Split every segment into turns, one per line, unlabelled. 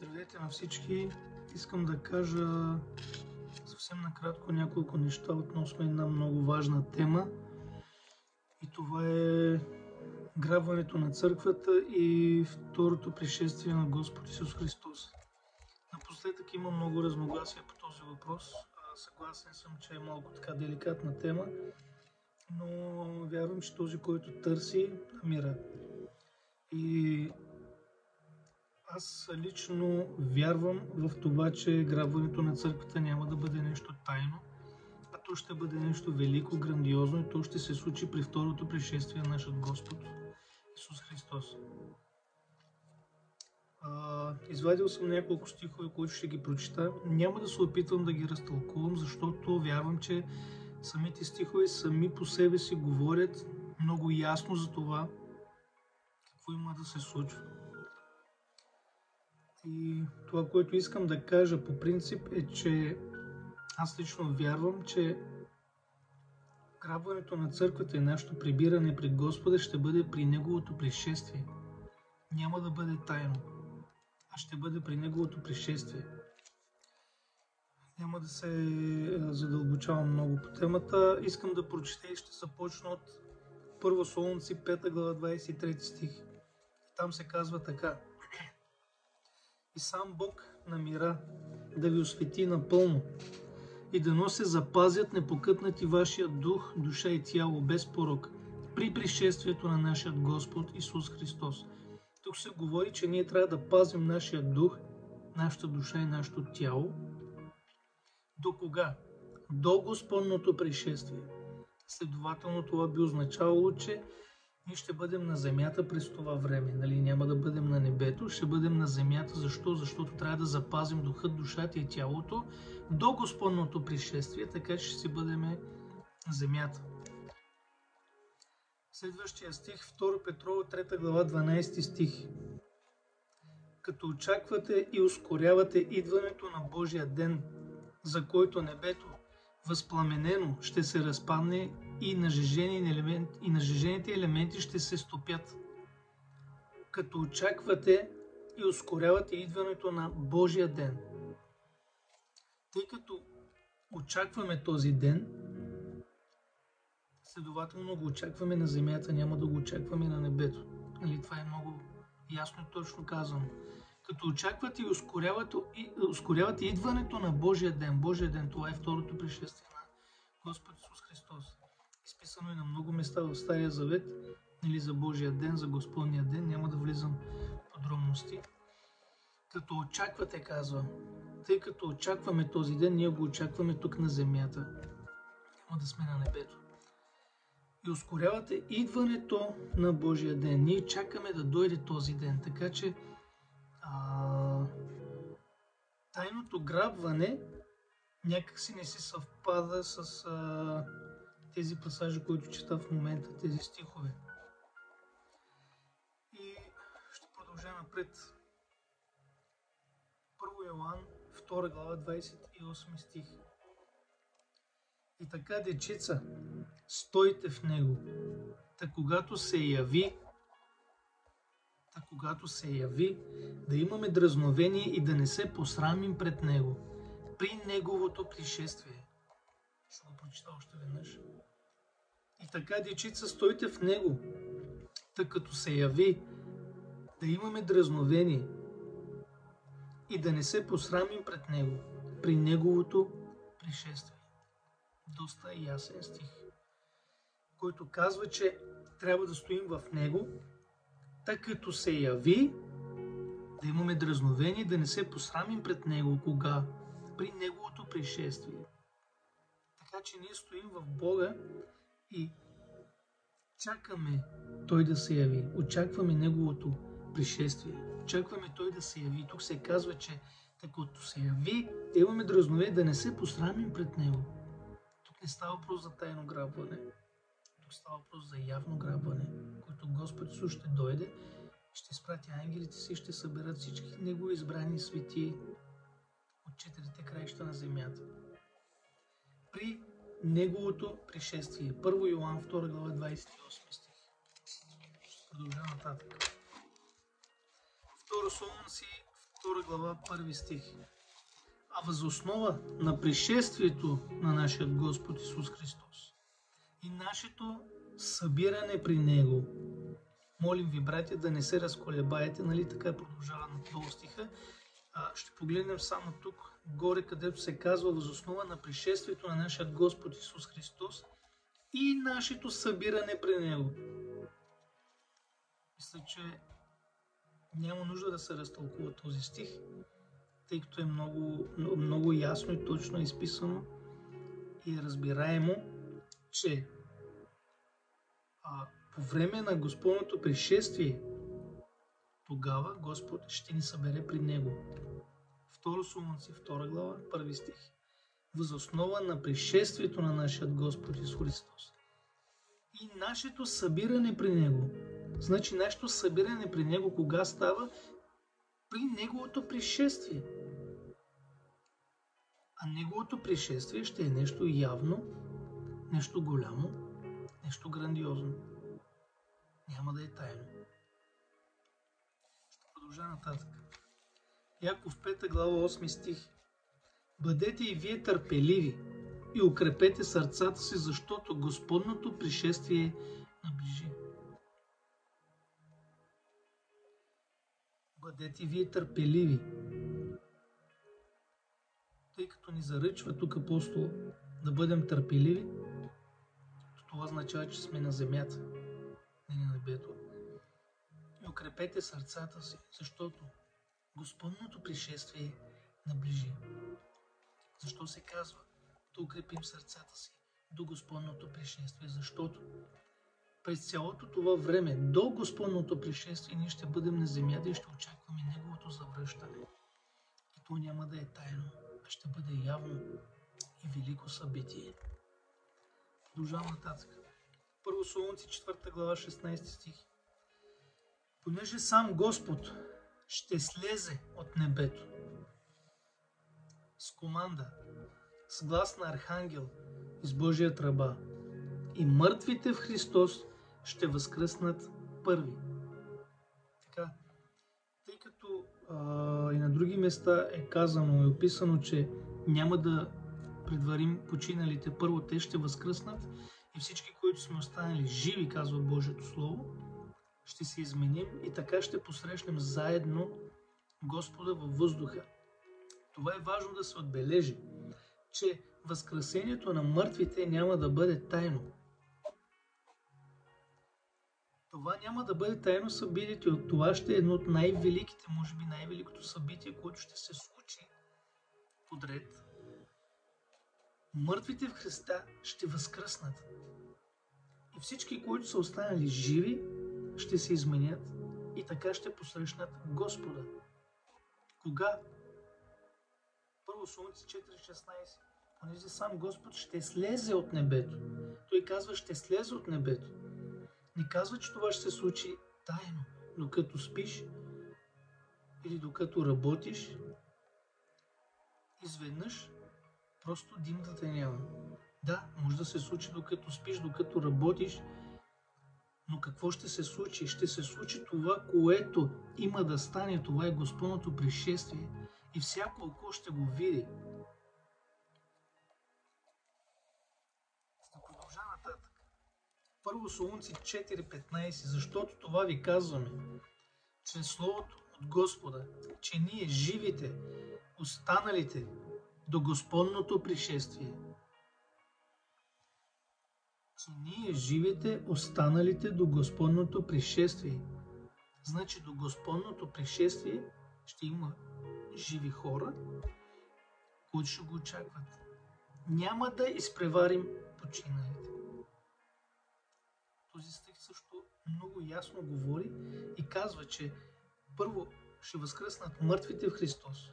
Здравейте на всички! Искам да кажа съвсем накратко няколко неща относно една много важна тема. И това е грабването на църквата и второто пришествие на Господ Исус Христос. Напоследък има много разногласия по този въпрос. Съгласен съм, че е малко така деликатна тема, но вярвам, че този, който търси, намира. И аз лично вярвам в това, че грабването на църквата няма да бъде нещо тайно, а то ще бъде нещо велико, грандиозно и то ще се случи при второто пришествие на нашия Господ Исус Христос. Извадил съм няколко стихове, които ще ги прочита. Няма да се опитвам да ги разтълкувам, защото вярвам, че самите стихове сами по себе си говорят много ясно за това, какво има да се случва. И това, което искам да кажа по принцип е, че аз лично вярвам, че грабването на църквата и нашето прибиране при Господа ще бъде при Неговото пришествие. Няма да бъде тайно, а ще бъде при Неговото пришествие. Няма да се задълбочавам много по темата. Искам да прочета и ще започна от 1 Солунци 5 глава 23 стих. Там се казва така: И сам Бог на мира да ви освети напълно и дано се запазят непокътнати вашия дух, душа и тяло без порок при пришествието на нашия Господ Исус Христос. Тук се говори, че ние трябва да пазим нашия дух, нашата душа и нашето тяло. До кога? До Господното пришествие. Следователно това би означавало, че ние ще бъдем на земята през това време. Няма да бъдем на небето, ще бъдем на земята. Защо? Защото трябва да запазим духът, душата и тялото до Господното пришествие, така че ще си бъдем на земята. Следващия стих, 2 Петрова 3 глава 12 стих. Като очаквате и ускорявате идването на Божия ден, за който небето възпламенено ще се разпадне и нажежените елементи ще се стопят. Като очаквате и ускорявате идването на Божия ден. Тъй като очакваме този ден, следователно го очакваме на земята, няма да го очакваме на небето. Това е много ясно и точно казано. Като очаквате и ускорявате идването на Божия ден. Божия ден, това е второто пришествие на Господ Исус Христос. Изписано е на много места в Стария Завет, за Божия ден, за Господния ден. Няма да влизам в подробности. Като очаквате, казва, тъй като очакваме този ден, ние го очакваме тук на земята. Няма да сме на небето. И ускорявате идването на Божия ден. Ние чакаме да дойде този ден, така че тайното грабване някакси не се съвпада с тези пасажи, които чета в момента, тези стихове. И ще продължа напред. 1 Йоан 2 глава 28 стих. И така, дечица, стойте в него, когато се яви, да имаме дразновение и да не се посрамим пред него при неговото пришествие. Ще го прочита още веднъж. И така, дечица, стойте в него, като се яви, да имаме дразновение и да не се посрамим пред него при неговото пришествие. Доста ясен стих, който казва, че трябва да стоим в него, като се яви, да имаме дразновение, да не се посрамим пред него. Кога? При неговото пришествие. Така че ние стоим в Бога и чакаме Той да се яви. Очакваме неговото пришествие. Очакваме Той да се яви. Тук се казва, че като се яви, да имаме дразновение, да не се посрамим пред него. Тук не става въпрос за тайно грабване. Тук става въпрос за явно грабване, който Господ Исус ще дойде, ще изпрати ангелите си и ще съберат всички Негови избрани светии от четирите краища на земята. При Неговото пришествие. 1 Йоан 2 глава 28 стих. Ще продължа нататък. 2 Солунци 2 глава, 1 стих. А въз основа на пришествието на нашия Господ Исус Христос и нашето събиране при Него, молим ви, братя, да не се разколебаете, нали така продължава на долу стиха. Ще погледнем само тук, горе, където се казва въз основа на пришествието на нашия Господ Исус Христос и нашето събиране при Него. Мисля, че няма нужда да се разтълкува този стих, тъй като е много ясно и точно изписано и разбираемо, че по време на Господното пришествие тогава Господ ще ни събере при Него. 2 Солунци, 2 глава, 1 стих. Въз основа на пришествието на нашия Господ Исус Христос и нашето събиране при Него. Значи нашето събиране при Него кога става? При Неговото пришествие. А Неговото пришествие ще е нещо явно, нещо голямо, нещо грандиозно. Няма да е тайно. Ще продължа нататък. Яков 5 глава 8 стих. Бъдете и вие търпеливи и укрепете сърцата си, защото Господното пришествие наближи. Бъдете вие търпеливи. Тъй като ни заръчва тук апостол да бъдем търпеливи, това означава, че сме на земята, не на небето. И укрепете сърцата си, защото Господното пришествие наближи. Защо се казва да укрепим сърцата си до Господното пришествие? Защото през цялото това време, до Господното пришествие, ние ще бъдем на земята и ще очакваме Неговото завръщане. И то няма да е тайно, а ще бъде явно и велико събитие. Продължавам нататък. 1 Солунци, 4 глава, 16 стих. Понеже сам Господ ще слезе от небето с команда, с глас на архангел и с Божия тръба, и мъртвите в Христос ще възкръснат първи. Така, тъй като и на други места е казано и описано, че няма да предварим починалите, първо те ще възкръснат и всички, които сме останали живи, казва Божието Слово, ще се изменим и така ще посрещнем заедно Господа във въздуха. Това е важно да се отбележи, че възкресението на мъртвите няма да бъде тайно. Това няма да бъде тайно събитие. От това ще е едно от най-великите, може би най-великото събитие, което ще се случи подред. Мъртвите в Христа ще възкръснат. И всички, които са останали живи, ще се изменят и така ще посрещнат Господа. Кога? 1 Солунци 4.16. Понеже сам Господ ще слезе от небето. Той казва, ще слезе от небето. Не казва, че това ще се случи тайно, докато спиш или докато работиш. Изведнъж просто дим да те няма. Да, може да се случи докато спиш, докато работиш, но какво ще се случи? Ще се случи това, което има да стане. Това е Господното пришествие. И всяко око ще го види. Ще продължа нататък. 1 Солунци 4.15. Защото това ви казваме, чрез Словото от Господа, че ние живите, останалите до Господното пришествие. Че ние живите, останалите до Господното пришествие. Значи до Господното пришествие ще има живи хора, които ще го очакват. Няма да изпреварим починалите. Този стих също много ясно говори и казва, че първо ще възкръснат мъртвите в Христос.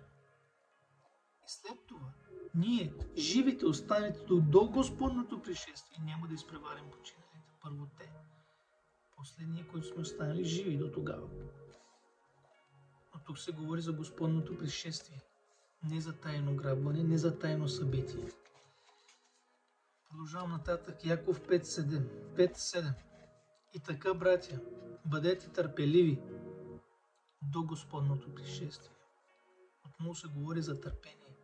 И след това ние, живите, останете до Господното пришествие, няма да изпреварим починалите. Първо те, после ние, които сме останали живи до тогава. Но тук се говори за Господното пришествие. Не за тайно грабване, не за тайно събитие. Продължавам нататък. Яков 5.7. И така, братя, бъдете търпеливи до Господното пришествие. отново се говори за търпение.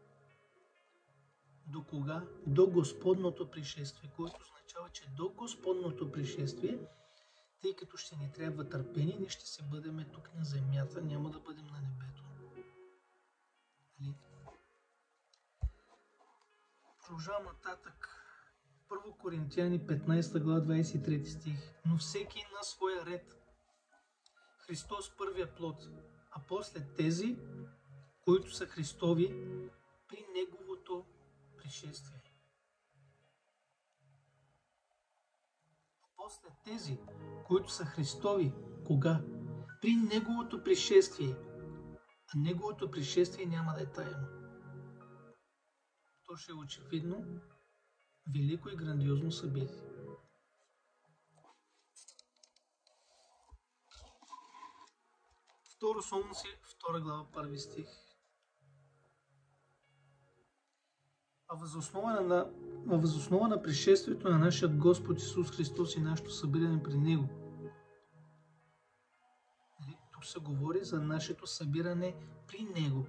До кога? До Господното пришествие, което означава, че до Господното пришествие, тъй като ще ни трябва търпение, ние ще се бъдем тук на земята, няма да бъдем на небето. Нали? Продължавам нататък. 1 Коринтияни 15 глава 23 стих. Но всеки на своя ред. Христос първия плод, а после тези, които са Христови при Неговото пришествие. После тези, които са Христови, кога? При Неговото пришествие. А Неговото пришествие няма да е тайно. То ще е очевидно, велико и грандиозно събитие. Второ Солунци, 2 глава, 1 стих. А въз основа на пришествието на нашия Господ Исус Христос и нашето събиране при Него. Тук се говори за нашето събиране при Него.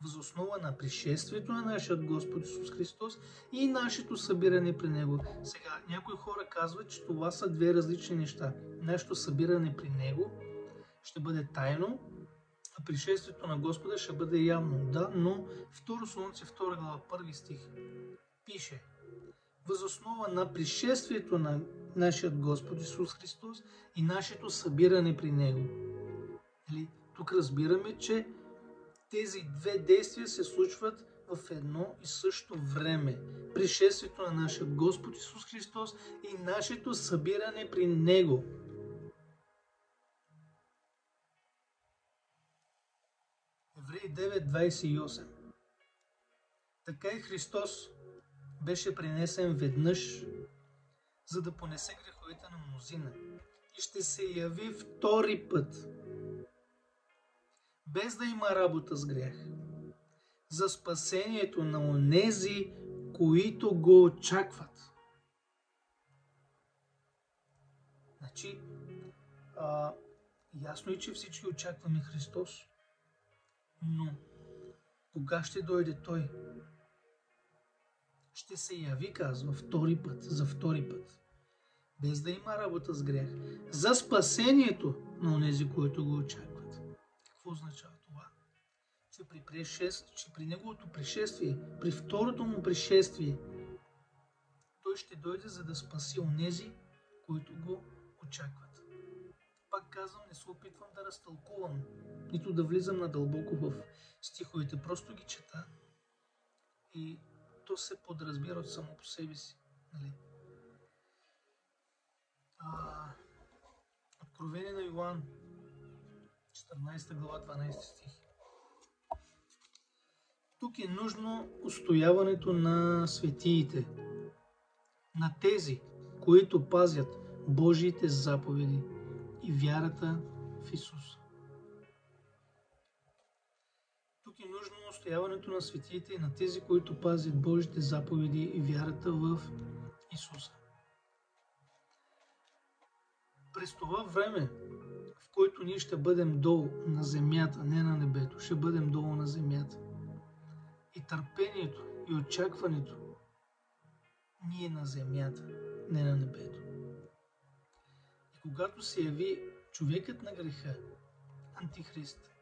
Въз основа на пришествието на нашия Господ Исус Христос и нашето събиране при Него. Сега, някои хора казват, че това са две различни неща. Нашето събиране при Него ще бъде тайно, а пришествието на Господа ще бъде явно. Да, но 2 Солунци 2 глава 1 стих пише: въз основа на пришествието на нашия Господ Исус Христос и нашето събиране при Него. Тук разбираме, че тези две действия се случват в едно и също време. Пришествието на нашия Господ Исус Христос и нашето събиране при Него. Евреи 9:28. Така и Христос беше принесен веднъж, за да понесе греховете на мнозина, и ще се яви втори път, без да има работа с грях, за спасението на онези, които го очакват. Значи, ясно е, че всички очакваме Христос, но кога ще дойде Той? Ще се яви, казва, втори път, за втори път, без да има работа с грях, за спасението на онези, които го очакват. Какво означава това? Че при Неговото пришествие, при второто му пришествие, Той ще дойде, за да спаси онези, които го очакват. Пак казвам, не се опитвам да разтълкувам, нито да влизам надълбоко в стиховете, просто ги чета и то се подразбира от само по себе си. Нали? Откровение на Йоан, 14 глава, 12 стих. Тук е нужно устояването на светиите, на тези, които пазят Божиите заповеди и вярата в Исус. Тук е нужно устояването на светиите и на тези, които пазят Божиите заповеди и вярата в Исуса. През това време, в който ние ще бъдем долу на земята, не на небето, ще бъдем долу на земята. И търпението и очакването ни е на земята, не на небето. И когато се яви човекът на греха, Антихрист,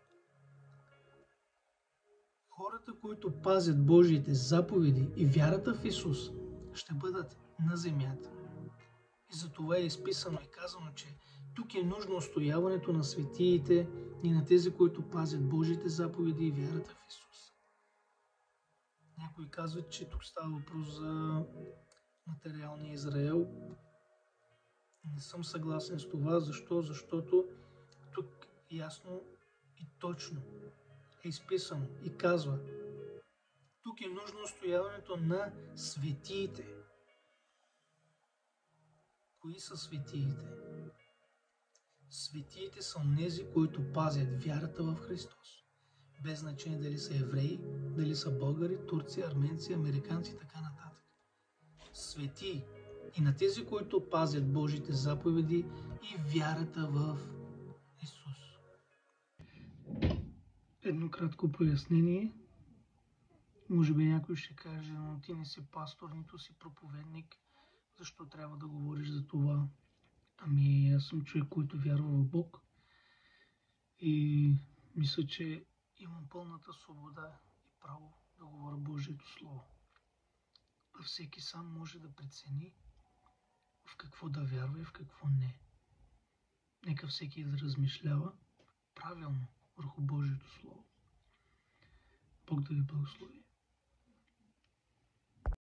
хората, които пазят Божиите заповеди и вярата в Исус, ще бъдат на земята. И за това е изписано и казано, че тук е нужно устояването на светиите и на тези, които пазят Божиите заповеди и вярата в Исус. Някои казват, че тук става въпрос за материалния Израел. Не съм съгласен с това. Защо? Защото тук ясно и точно е изписано и казва: тук е нужно устояването на светиите. Кои са светиите? Светиите са онези, които пазят вярата в Христос. Без значение дали са евреи, дали са българи, турци, арменци, американци и така нататък. Светии и на тези, които пазят Божите заповеди и вярата в Исус. Едно кратко пояснение. Може би някой ще каже, но ти не си пастор, нито си проповедник. Защо трябва да говориш за това? Ами аз съм човек, който вярва в Бог. И мисля, че имам пълната свобода и право да говоря Божието Слово. А всеки сам може да прецени в какво да вярва и в какво не. Нека всеки да размишлява правилно върху Божието Слово. Бог да ви благослови.